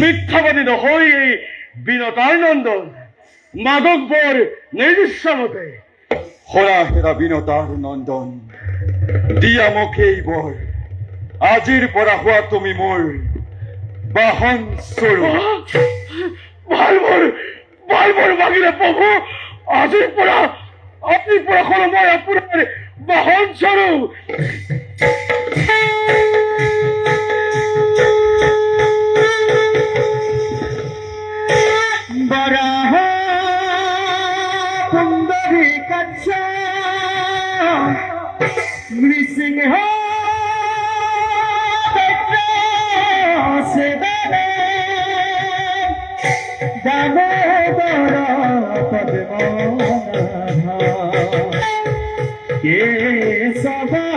মিথ্যাবাদী নহই এই বিনতার নন্দন মাদক বর নির্বিশ্বামতে হরা হেরা বিনতার নন্দন দিয়া মুখেই বর আজির পরা হওয়া তুমি মোর বাহন স্বরূপ। ভালভর ভালভর মাগিলে প্রভু আজির পরা আপনি পরা হল মায়াপুরের বাহন স্বরূপ। বরাহ সুন্দরী কচ্ছ নৃসিংহ দামোদর পদ্মনাভ কে সভা